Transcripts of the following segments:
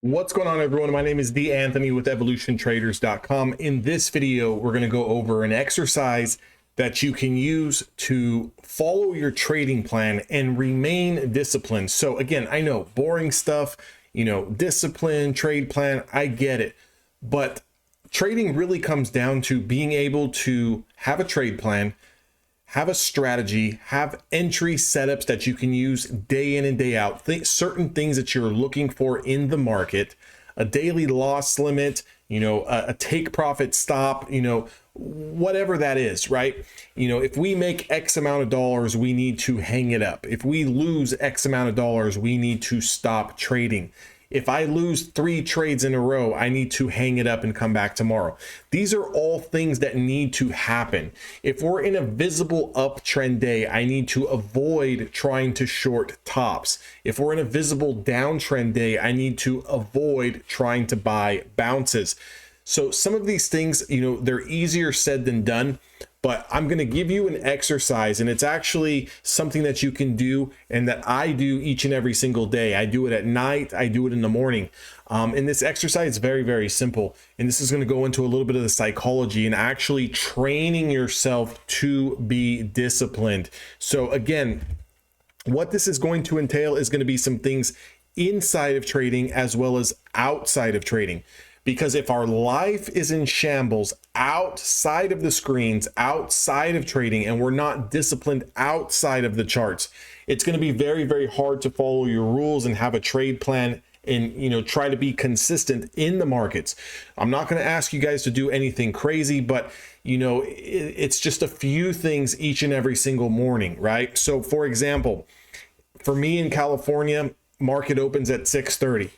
What's going on, everyone? My name is D. Anthony with evolutiontraders.com. In this video, we're going to go over an exercise that you can use to follow your trading plan and remain disciplined. So again, I know boring stuff, discipline, trade plan, I get it. But trading really comes down to being able to have a trade plan, have a strategy, have entry setups that you can use day in and day out. Certain things that you're looking for in the market, a daily loss limit, a take profit stop, whatever that is, right? If we make X amount of dollars, we need to hang it up. If we lose X amount of dollars, we need to stop trading. If I lose 3 trades in a row, I need to hang it up and come back tomorrow. These are all things that need to happen. If we're in a visible uptrend day, I need to avoid trying to short tops. If we're in a visible downtrend day, I need to avoid trying to buy bounces. So some of these things, they're easier said than done, but I'm going to give you an exercise, and it's actually something that you can do and that I do each and every single day. I do it at night. I do it in the morning. And this exercise is very, very simple. And this is going to go into a little bit of the psychology and actually training yourself to be disciplined. So again, what this is going to entail is going to be some things inside of trading as well as outside of trading. Because if our life is in shambles outside of the screens, outside of trading, and we're not disciplined outside of the charts, it's going to be very, very hard to follow your rules and have a trade plan and, try to be consistent in the markets. I'm not going to ask you guys to do anything crazy, but, it's just a few things each and every single morning, right? So for example, for me in California, market opens at 6:30.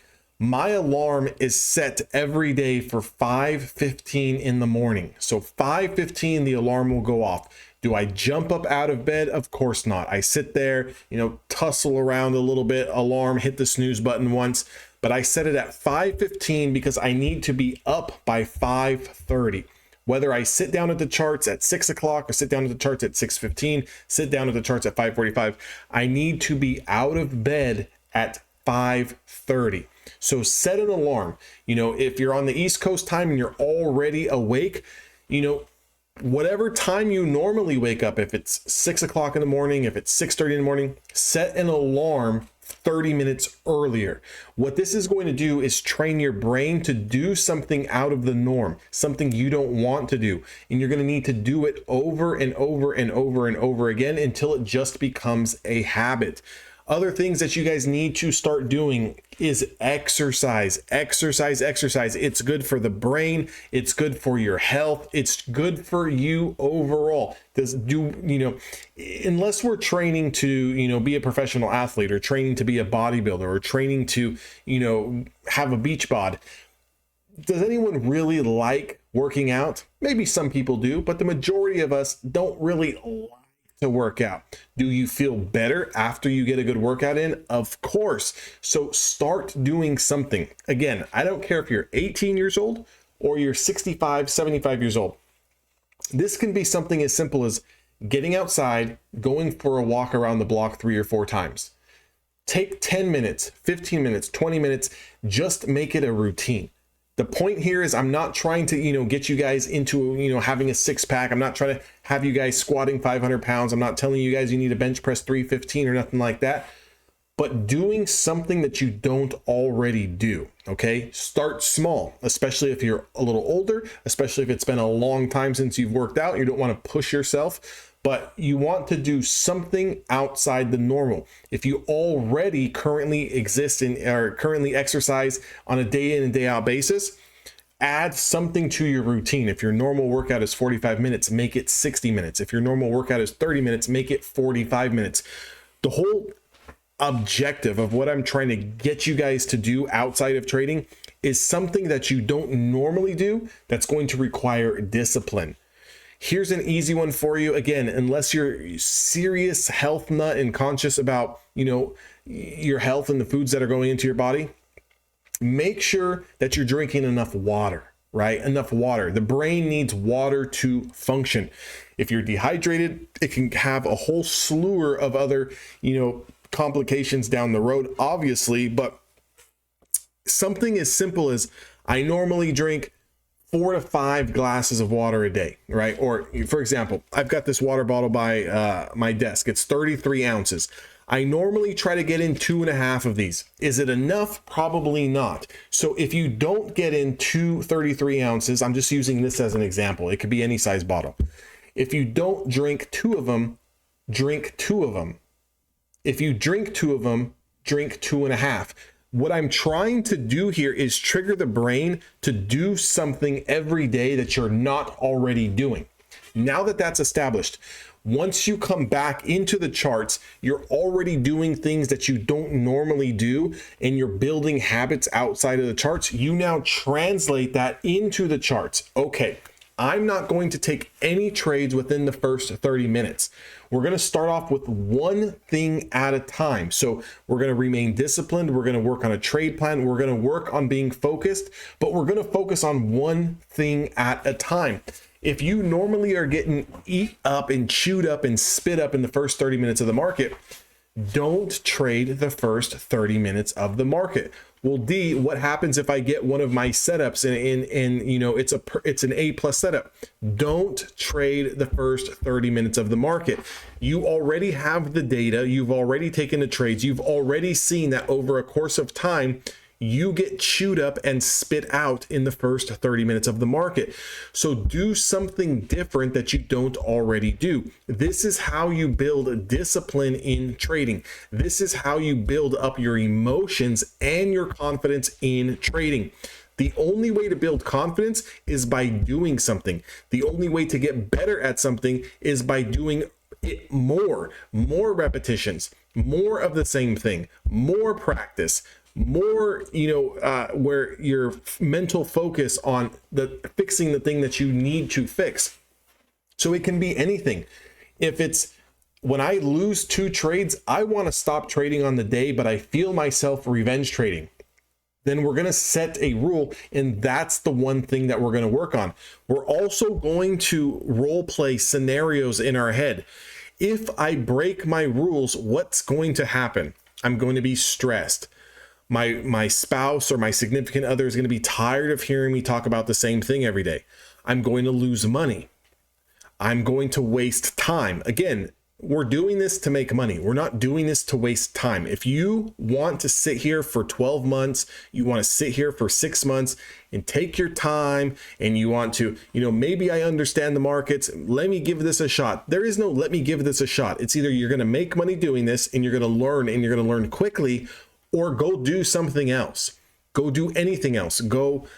My alarm is set every day for 5:15 in the morning. So 5:15, the alarm will go off. Do I jump up out of bed? Of course not. I sit there, tussle around a little bit, alarm, hit the snooze button once, but I set it at 5:15 because I need to be up by 5:30. Whether I sit down at the charts at 6 o'clock or sit down at the charts at 6:15, sit down at the charts at 5:45, I need to be out of bed at 5:30. So set an alarm. If you're on the East Coast time and you're already awake, whatever time you normally wake up, if it's 6 o'clock in the morning, if it's 6:30 in the morning, set an alarm 30 minutes earlier. What this is going to do is train your brain to do something out of the norm, something you don't want to do. And you're going to need to do it over and over and over and over again until it just becomes a habit. Other things that you guys need to start doing is exercise. It's good for the brain. It's good for your health. It's good for you overall. Unless we're training to, be a professional athlete or training to be a bodybuilder or training to, have a beach bod. Does anyone really like working out? Maybe some people do, but the majority of us don't really like to work out. Do you feel better after you get a good workout in? Of course. So start doing something. Again, I don't care if you're 18 years old or you're 65, 75 years old. This can be something as simple as getting outside, going for a walk around the block 3 or 4 times. Take 10 minutes, 15 minutes, 20 minutes, just make it a routine. The point here is I'm not trying to, get you guys into, having a 6-pack. I'm not trying to have you guys squatting 500 pounds. I'm not telling you guys you need to bench press 315 or nothing like that, but doing something that you don't already do. Okay. Start small, especially if you're a little older, especially if it's been a long time since you've worked out. You don't want to push yourself, but you want to do something outside the normal. If you already currently exist or currently exercise on a day in and day out basis, add something to your routine. If your normal workout is 45 minutes, make it 60 minutes. If your normal workout is 30 minutes, make it 45 minutes. The whole objective of what I'm trying to get you guys to do outside of trading is something that you don't normally do that's going to require discipline. Here's an easy one for you. Again, unless you're serious health nut and conscious about, your health and the foods that are going into your body, make sure that you're drinking enough water, right? Enough water. The brain needs water to function. If you're dehydrated, it can have a whole slew of other, complications down the road, obviously, but something as simple as I normally drink 4 to 5 glasses of water a day, right? Or for example, I've got this water bottle by my desk. It's 33 ounces. I normally try to get in 2.5 of these. Is it enough? Probably not. So if you don't get in 2 33 ounces, I'm just using this as an example. It could be any size bottle. If you don't drink 2 of them, drink 2 of them. If you drink 2 of them, drink 2.5. What I'm trying to do here is trigger the brain to do something every day that you're not already doing. Now that that's established, once you come back into the charts, you're already doing things that you don't normally do, and you're building habits outside of the charts. You now translate that into the charts. Okay, I'm not going to take any trades within the first 30 minutes. We're going to start off with one thing at a time. So we're going to remain disciplined. We're going to work on a trade plan. We're going to work on being focused, but we're going to focus on one thing at a time. If you normally are getting eat up and chewed up and spit up in the first 30 minutes of the market, don't trade the first 30 minutes of the market. Well, D, what happens if I get one of my setups and you know, it's an A+ setup? Don't trade the first 30 minutes of the market. You already have the data. You've already taken the trades. You've already seen that over a course of time, you get chewed up and spit out in the first 30 minutes of the market. So do something different that you don't already do. This is how you build discipline in trading. This is how you build up your emotions and your confidence in trading. The only way to build confidence is by doing something. The only way to get better at something is by doing it more repetitions, more of the same thing, more practice, more, where your mental focus on fixing the thing that you need to fix. So it can be anything. If it's when I lose 2 trades, I want to stop trading on the day, but I feel myself revenge trading. Then we're going to set a rule, and that's the one thing that we're going to work on. We're also going to role play scenarios in our head. If I break my rules, what's going to happen? I'm going to be stressed. My spouse or my significant other is going to be tired of hearing me talk about the same thing every day. I'm going to lose money. I'm going to waste time. Again, we're doing this to make money. We're not doing this to waste time. If you want to sit here for 12 months, you want to sit here for 6 months and take your time, and you want to, maybe I understand the markets. Let me give this a shot. There is no let me give this a shot. It's either you're going to make money doing this and you're going to learn, and you're going to learn quickly, or go do something else. Go do anything else. Go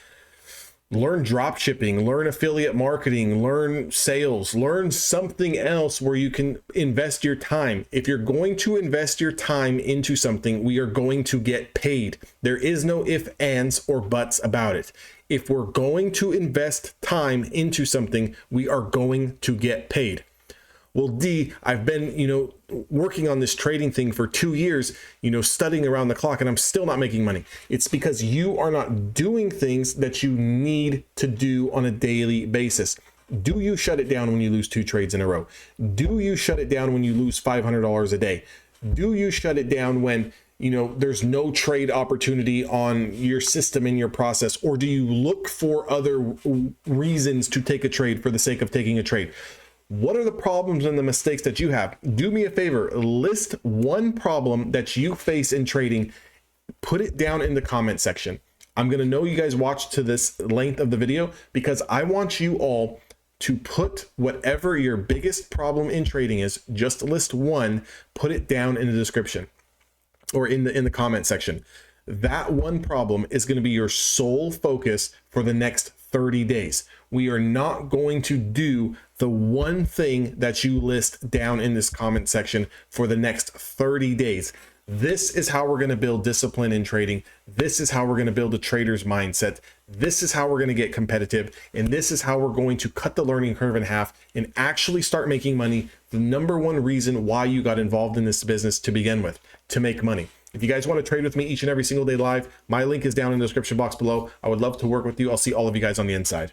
learn drop shipping, learn affiliate marketing, learn sales, learn something else where you can invest your time. If you're going to invest your time into something, we are going to get paid. There is no ifs, ands, or buts about it. If we're going to invest time into something, we are going to get paid. Well, D, I've been, working on this trading thing for 2 years, studying around the clock, and I'm still not making money. It's because you are not doing things that you need to do on a daily basis. Do you shut it down when you lose 2 trades in a row? Do you shut it down when you lose $500 a day? Do you shut it down when, there's no trade opportunity on your system in your process? Or do you look for other reasons to take a trade for the sake of taking a trade? What are the problems and the mistakes that you have? Do me a favor, list one problem that you face in trading, put it down in the comment section. I'm going to know you guys watched to this length of the video because I want you all to put whatever your biggest problem in trading is, just list one, put it down in the description or in the comment section. That one problem is going to be your sole focus for the next 30 days. We are not going to do the one thing that you list down in this comment section for the next 30 days. This is how we're going to build discipline in trading. This is how we're going to build a trader's mindset. This is how we're going to get competitive. And this is how we're going to cut the learning curve in half and actually start making money. The number one reason why you got involved in this business to begin with, to make money. If you guys want to trade with me each and every single day live, my link is down in the description box below. I would love to work with you. I'll see all of you guys on the inside.